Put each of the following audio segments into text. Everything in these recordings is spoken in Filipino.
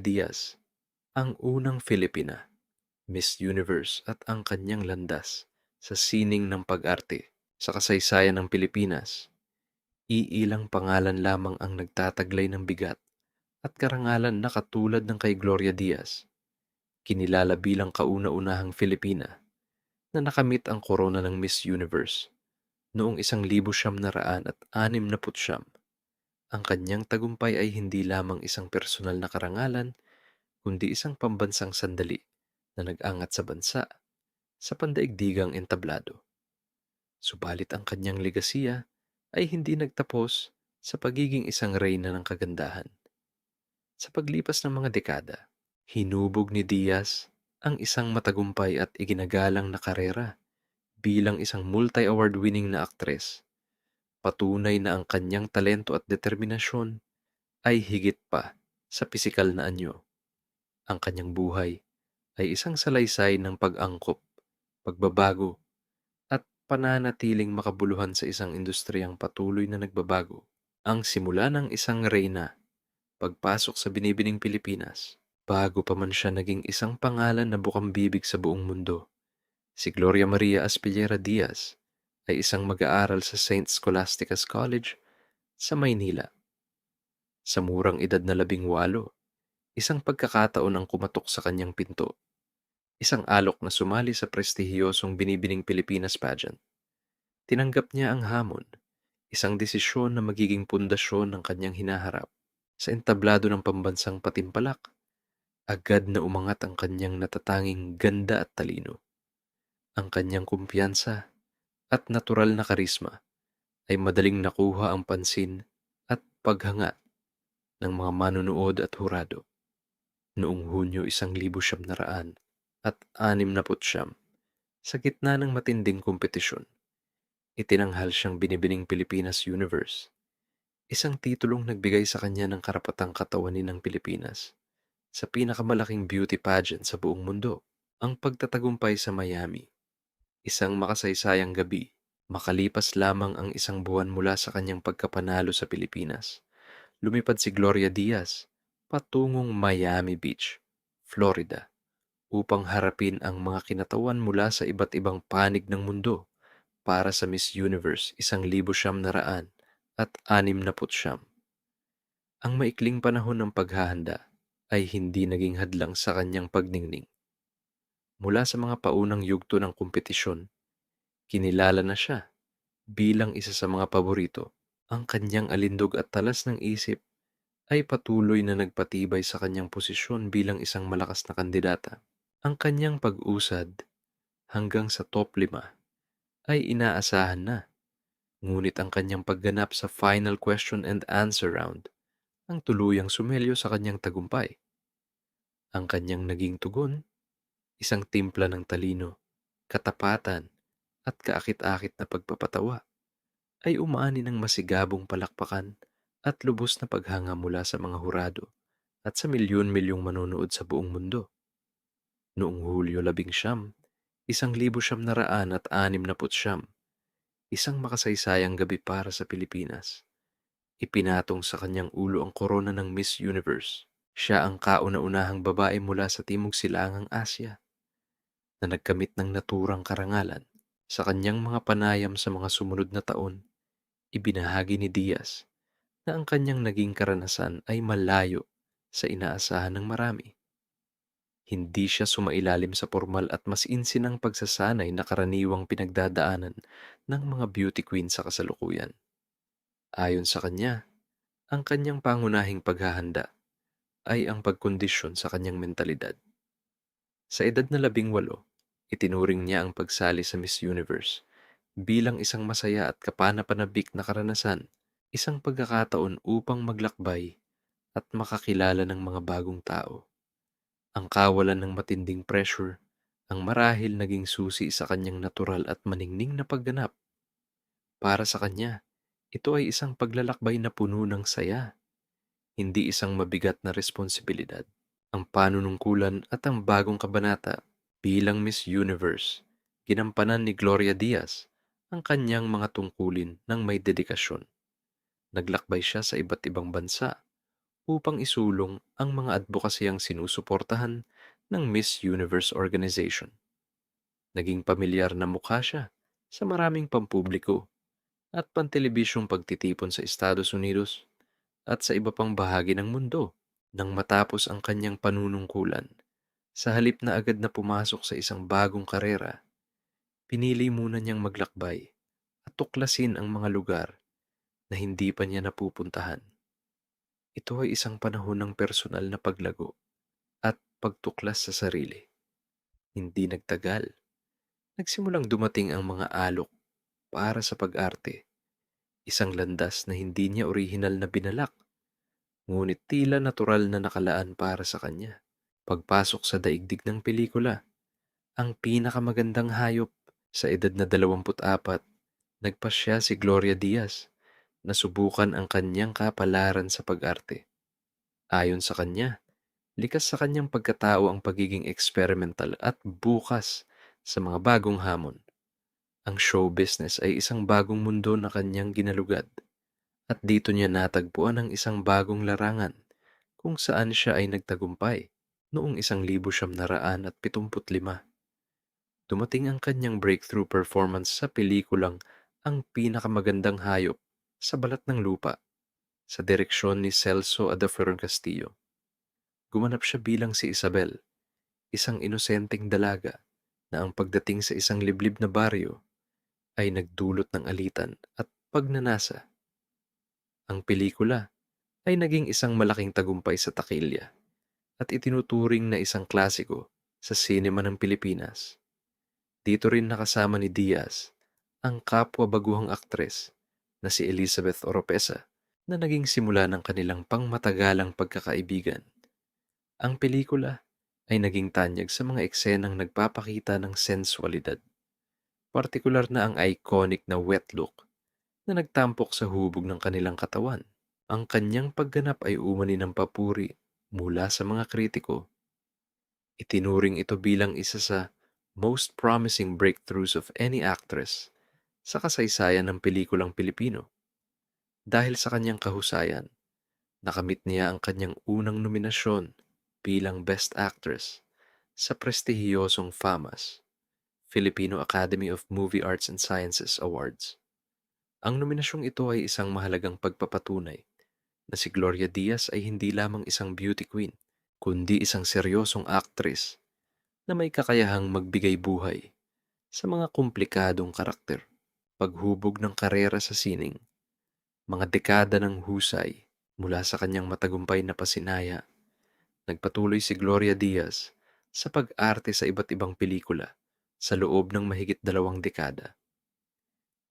Diaz, ang unang Filipina, Miss Universe at ang kanyang landas sa sining ng pag-arte sa kasaysayan ng Pilipinas. Iilang pangalan lamang ang nagtataglay ng bigat at karangalan na katulad ng kay Gloria Diaz, kinilala bilang kauna-unahang Filipina na nakamit ang korona ng Miss Universe noong 1969. Ang kanyang tagumpay ay hindi lamang isang personal na karangalan, kundi isang pambansang sandali na nag-angat sa bansa sa pandaigdigang entablado. Subalit ang kanyang legasiya ay hindi nagtapos sa pagiging isang reyna ng kagandahan. Sa paglipas ng mga dekada, hinubog ni Diaz ang isang matagumpay at iginagalang na karera bilang isang multi-award winning na aktres. Patunay na ang kanyang talento at determinasyon ay higit pa sa pisikal na anyo. Ang kanyang buhay ay isang salaysay ng pag-angkop, pagbabago, at pananatiling makabuluhan sa isang industriyang patuloy na nagbabago. Ang simula ng isang reyna, pagpasok sa binibining Pilipinas, bago pa man siya naging isang pangalan na bukang-bibig sa buong mundo. Si Gloria Maria Aspillera Diaz ay isang mag-aaral sa Saint Scholastica's College sa Maynila. Sa murang edad na 18, isang pagkakataon ang kumatok sa kanyang pinto. Isang alok na sumali sa prestihiyosong Binibining Pilipinas pageant. Tinanggap niya ang hamon, isang desisyon na magiging pundasyon ng kanyang hinaharap. Sa entablado ng pambansang patimpalak, agad na umangat ang kanyang natatanging ganda at talino. Ang kanyang kumpiyansa at natural na karisma ay madaling nakuha ang pansin at paghanga ng mga manunood at hurado. Noong Hunyo 1969, sa gitna ng matinding kompetisyon, itinanghal siyang Binibining Pilipinas Universe, isang titulong nagbigay sa kanya ng karapatang katawanin ng Pilipinas sa pinakamalaking beauty pageant sa buong mundo. Ang pagtatagumpay sa Miami, isang makasaysayang gabi, makalipas lamang ang isang buwan mula sa kanyang pagkapanalo sa Pilipinas. Lumipad si Gloria Diaz patungong Miami Beach, Florida, upang harapin ang mga kinatawan mula sa iba't ibang panig ng mundo para sa Miss Universe 1969. Ang maikling panahon ng paghahanda ay hindi naging hadlang sa kanyang pagningning. Mula sa mga paunang yugto ng kompetisyon, kinilala na siya bilang isa sa mga paborito. Ang kanyang alindog at talas ng isip ay patuloy na nagpatibay sa kanyang posisyon bilang isang malakas na kandidata. Ang kanyang pag-usad hanggang sa top 5 ay inaasahan na, ngunit ang kanyang pagganap sa final question and answer round ang tuluyang sumelyo sa kanyang tagumpay. Ang kanyang naging tugon, isang timpla ng talino, katapatan, at kaakit-akit na pagpapatawa, ay umaani ng masigabong palakpakan at lubos na paghanga mula sa mga hurado at sa milyon-milyong manonood sa buong mundo. Noong Hulyo 19, 1969, isang makasaysayang gabi para sa Pilipinas. Ipinatong sa kanyang ulo ang korona ng Miss Universe. Siya ang kauna-unahang babae mula sa Timog Silangang Asya na nagkamit ng naturang karangalan. Sa kanyang mga panayam sa mga sumunod na taon, ibinahagi ni Diaz na ang kanyang naging karanasan ay malayo sa inaasahan ng marami. Hindi siya sumailalim sa formal at masinsinang pagsasanay na karaniwang pinagdadaanan ng mga beauty queen sa kasalukuyan. Ayon sa kanya, ang kanyang pangunahing paghahanda ay ang pagkondisyon sa kanyang mentalidad. Sa edad na 18, itinuring niya ang pagsali sa Miss Universe bilang isang masaya at kapanapanabik na karanasan, isang pagkakataon upang maglakbay at makakilala ng mga bagong tao. Ang kawalan ng matinding pressure ang marahil naging susi sa kanyang natural at maningning na pagganap. Para sa kanya, ito ay isang paglalakbay na puno ng saya, hindi isang mabigat na responsibilidad. Ang panunungkulan at ang bagong kabanata bilang Miss Universe, ginampanan ni Gloria Diaz ang kanyang mga tungkulin ng may dedikasyon. Naglakbay siya sa iba't ibang bansa upang isulong ang mga advokasiyang sinusuportahan ng Miss Universe Organization. Naging pamilyar na mukha siya sa maraming pampubliko at pantelebisyong pagtitipon sa Estados Unidos at sa iba pang bahagi ng mundo. Nang matapos ang kanyang panunungkulan, sa halip na agad na pumasok sa isang bagong karera, pinili muna niyang maglakbay at tuklasin ang mga lugar na hindi pa niya napupuntahan. Ito ay isang panahon ng personal na paglago at pagtuklas sa sarili. Hindi nagtagal. Nagsimulang dumating ang mga alok para sa pag-arte, isang landas na hindi niya orihinal na binalak, ngunit tila natural na nakalaan para sa kanya. Pagpasok sa daigdig ng pelikula, ang pinakamagandang hayop sa edad na 24, nagpasya si Gloria Diaz na subukan ang kanyang kapalaran sa pag-arte. Ayon sa kanya, likas sa kanyang pagkatao ang pagiging experimental at bukas sa mga bagong hamon. Ang show business ay isang bagong mundo na kanyang ginalugad at dito niya natagpuan ang isang bagong larangan kung saan siya ay nagtagumpay. Noong 1975, dumating ang kanyang breakthrough performance sa pelikulang Ang Pinakamagandang Hayop sa Balat ng Lupa sa direksyon ni Celso Adaferon Castillo. Gumanap siya bilang si Isabel, isang inosenteng dalaga na ang pagdating sa isang liblib na baryo ay nagdulot ng alitan at pagnanasa. Ang pelikula ay naging isang malaking tagumpay sa takilya at itinuturing na isang klasiko sa sinema ng Pilipinas. Dito rin nakasama ni Diaz ang kapwa-baguhang aktres na si Elizabeth Oropesa na naging simula ng kanilang pangmatagalang pagkakaibigan. Ang pelikula ay naging tanyag sa mga eksenang nagpapakita ng sensualidad, partikular na ang iconic na wet look na nagtampok sa hubog ng kanilang katawan. Ang kanyang pagganap ay umani ng papuri mula sa mga kritiko. Itinuring ito bilang isa sa most promising breakthroughs of any actress sa kasaysayan ng pelikulang Pilipino. Dahil sa kanyang kahusayan, nakamit niya ang kanyang unang nominasyon bilang Best Actress sa prestihiyosong FAMAS, Filipino Academy of Movie Arts and Sciences Awards. Ang nominasyong ito ay isang mahalagang pagpapatunay na si Gloria Diaz ay hindi lamang isang beauty queen, kundi isang seryosong actress na may kakayahang magbigay buhay sa mga komplikadong karakter. Paghubog ng karera sa sining, mga dekada ng husay mula sa kanyang matagumpay na pasinaya, nagpatuloy si Gloria Diaz sa pag-arte sa iba't ibang pelikula sa loob ng mahigit 2 dekada.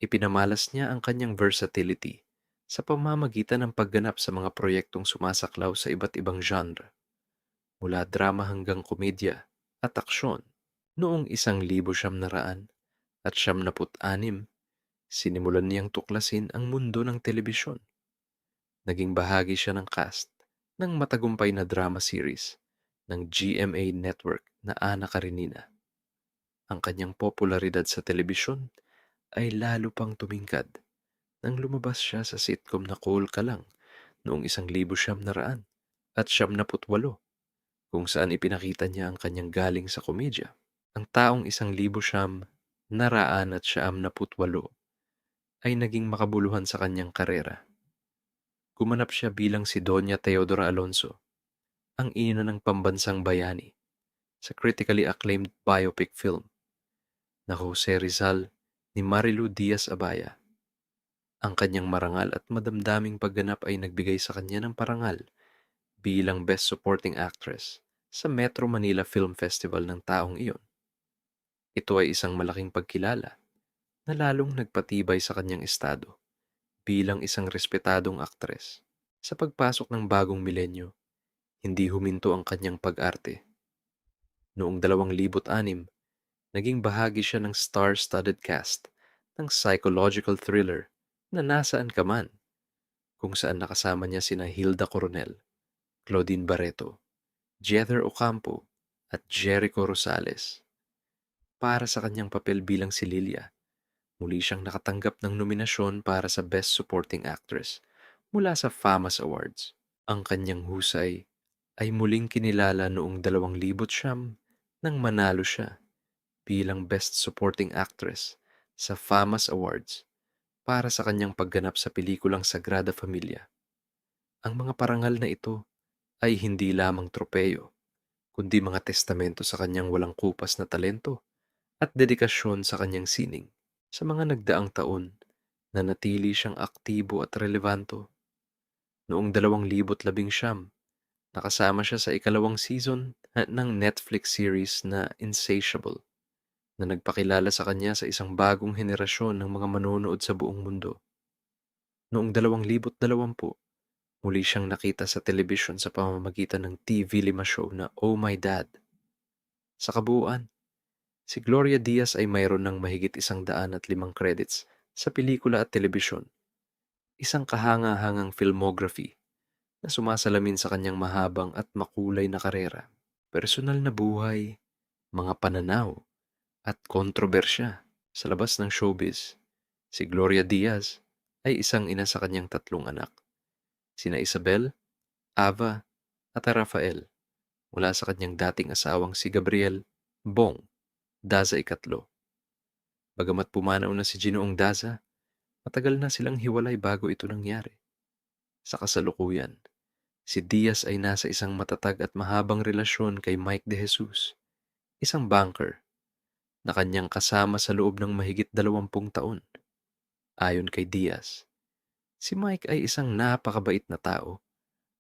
Ipinamalas niya ang kanyang versatility sa pamamagitan ng pagganap sa mga proyektong sumasaklaw sa iba't ibang genre, mula drama hanggang komedya at aksyon. Noong 1976, sinimulan niyang tuklasin ang mundo ng telebisyon. Naging bahagi siya ng cast ng matagumpay na drama series ng GMA Network na Ana Karenina. Ang kanyang popularidad sa telebisyon ay lalo pang tumingkad nang lumabas siya sa sitcom na Call Ka Lang noong 1978, kung saan ipinakita niya ang kanyang galing sa komedya. Ang taong 1978 ay naging makabuluhan sa kanyang karera. Gumanap siya bilang si Doña Teodora Alonso, ang ina ng pambansang bayani, sa critically acclaimed biopic film na Jose Rizal ni Marilu Diaz-Abaya. Ang kanyang marangal at madamdaming pagganap ay nagbigay sa kanya ng parangal bilang Best Supporting Actress sa Metro Manila Film Festival ng taong iyon. Ito ay isang malaking pagkilala na lalong nagpatibay sa kanyang estado bilang isang respetadong aktres. Sa pagpasok ng bagong milenyo, hindi huminto ang kanyang pag-arte. Noong 2006, naging bahagi siya ng star-studded cast ng psychological thriller na Nasaan Ka Man, kung saan nakasama niya sina Hilda Coronel, Claudine Barreto, Jether Ocampo at Jericho Rosales. Para sa kanyang papel bilang si Lilia, muli siyang nakatanggap ng nominasyon para sa Best Supporting Actress mula sa FAMAS Awards. Ang kanyang husay ay muling kinilala noong 2009 nang manalo siya bilang Best Supporting Actress sa FAMAS Awards para sa kanyang pagganap sa pelikulang Sagrada Familia. Ang mga parangal na ito ay hindi lamang tropeyo, kundi mga testamento sa kanyang walang kupas na talento at dedikasyon sa kanyang sining. Sa mga nagdaang taon, nanatili siyang aktibo at relevanto. Noong 2019, nakasama siya sa ikalawang season ng Netflix series na Insatiable, na nagpakilala sa kanya sa isang bagong henerasyon ng mga manonood sa buong mundo. Noong 2020, muli siyang nakita sa telebisyon sa pamamagitan ng TV5 show na Oh My Dad. Sa kabuuan, si Gloria Diaz ay mayroon ng mahigit 105 credits sa pelikula at telebisyon, isang kahanga-hangang filmography na sumasalamin sa kanyang mahabang at makulay na karera. Personal na buhay, mga pananaw, at kontrobersya sa labas ng showbiz. Si Gloria Diaz ay isang ina sa kanyang 3 anak, sina Isabel, Ava, at Rafael, mula sa kanyang dating asawang si Gabriel Bong Daza Ikatlo. Bagamat pumanaw na si Ginoong Daza, matagal na silang hiwalay bago ito nangyari. Sa kasalukuyan, si Diaz ay nasa isang matatag at mahabang relasyon kay Mike De Jesus, isang banker na kanyang kasama sa loob ng mahigit 20 taon. Ayon kay Diaz, si Mike ay isang napakabait na tao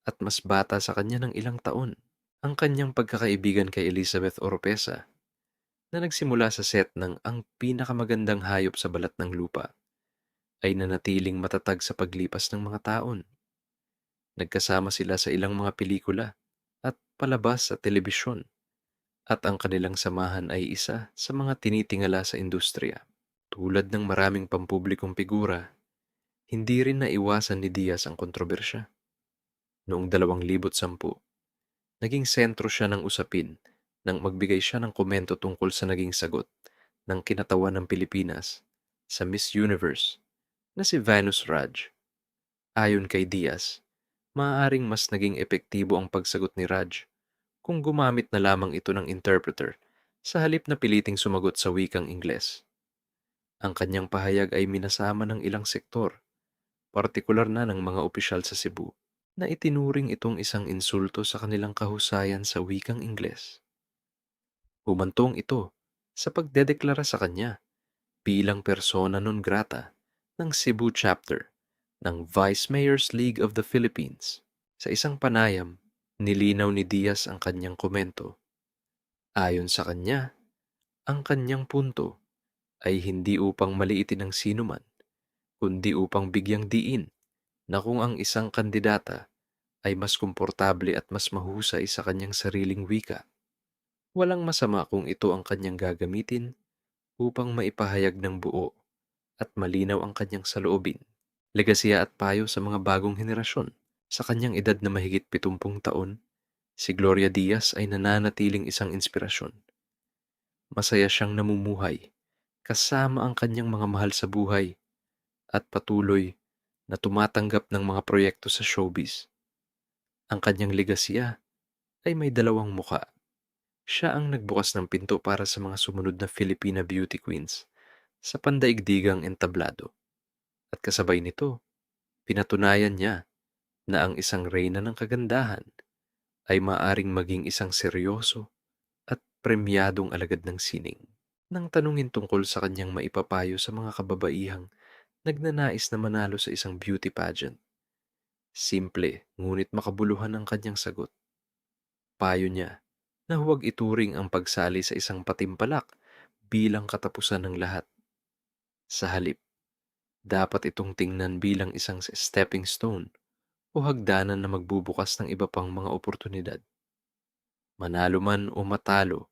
at mas bata sa kanya ng ilang taon. Ang kanyang pagkakaibigan kay Elizabeth Oropesa, na nagsimula sa set ng Ang Pinakamagandang Hayop sa Balat ng Lupa, ay nanatiling matatag sa paglipas ng mga taon. Nagkasama sila sa ilang mga pelikula at palabas sa telebisyon, at ang kanilang samahan ay isa sa mga tinitingala sa industriya. Tulad ng maraming pampublikong figura, hindi rin naiwasan ni Diaz ang kontrobersya. Noong 2010, naging sentro siya ng usapin nang magbigay siya ng komento tungkol sa naging sagot ng kinatawan ng Pilipinas sa Miss Universe na si Venus Raj. Ayon kay Diaz, maaaring mas naging epektibo ang pagsagot ni Raj kung gumamit na lamang ito ng interpreter sa halip na piliting sumagot sa wikang Ingles. Ang kanyang pahayag ay minasama ng ilang sektor, partikular na ng mga opisyal sa Cebu, na itinuring itong isang insulto sa kanilang kahusayan sa wikang Ingles. Humantong ito sa pagdedeklara sa kanya bilang persona non grata ng Cebu chapter ng Vice Mayor's League of the Philippines. Sa isang panayam, nilinaw ni Diaz ang kanyang komento. Ayon sa kanya, ang kanyang punto ay hindi upang maliitin ang sinuman, kundi upang bigyang diin na kung ang isang kandidata ay mas komportable at mas mahusay sa kanyang sariling wika, walang masama kung ito ang kanyang gagamitin upang maipahayag ng buo at malinaw ang kanyang saloobin. Legasya at payo sa mga bagong henerasyon. Sa kanyang edad na mahigit 70 taon, si Gloria Diaz ay nananatiling isang inspirasyon. Masaya siyang namumuhay kasama ang kanyang mga mahal sa buhay at patuloy na tumatanggap ng mga proyekto sa showbiz. Ang kanyang legasya ay may dalawang muka. Siya ang nagbukas ng pinto para sa mga sumunod na Filipina beauty queens sa pandaigdigang entablado. At kasabay nito, pinatunayan niya na ang isang reyna ng kagandahan ay maaring maging isang seryoso at premyadong alagad ng sining. Nang tanungin tungkol sa kanyang maipapayo sa mga kababaihang nagnanais na manalo sa isang beauty pageant, simple ngunit makabuluhan ang kanyang sagot. Payo niya na huwag ituring ang pagsali sa isang patimpalak bilang katapusan ng lahat. Sa halip, dapat itong tingnan bilang isang stepping stone o hagdanan na magbubukas ng iba pang mga oportunidad. Manalo man o matalo,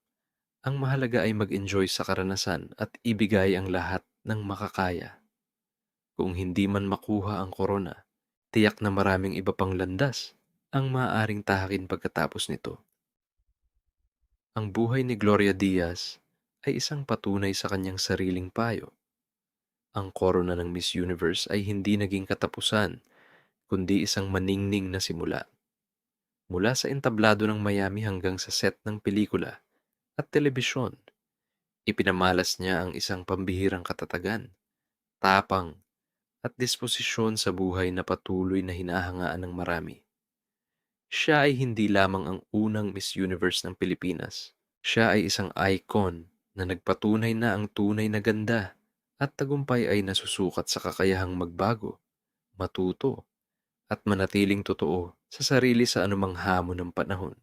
ang mahalaga ay mag-enjoy sa karanasan at ibigay ang lahat ng makakaya. Kung hindi man makuha ang korona, tiyak na maraming iba pang landas ang maaaring tahakin pagkatapos nito. Ang buhay ni Gloria Diaz ay isang patunay sa kanyang sariling payo. Ang korona ng Miss Universe ay hindi naging katapusan, kundi isang maningning na simula. Mula sa entablado ng Miami hanggang sa set ng pelikula at telebisyon, ipinamalas niya ang isang pambihirang katatagan, tapang, at disposisyon sa buhay na patuloy na hinahangaan ng marami. Siya ay hindi lamang ang unang Miss Universe ng Pilipinas. Siya ay isang icon na nagpatunay na ang tunay na ganda at tagumpay ay nasusukat sa kakayahang magbago, matuto, at manatiling totoo sa sarili sa anumang hamon ng panahon.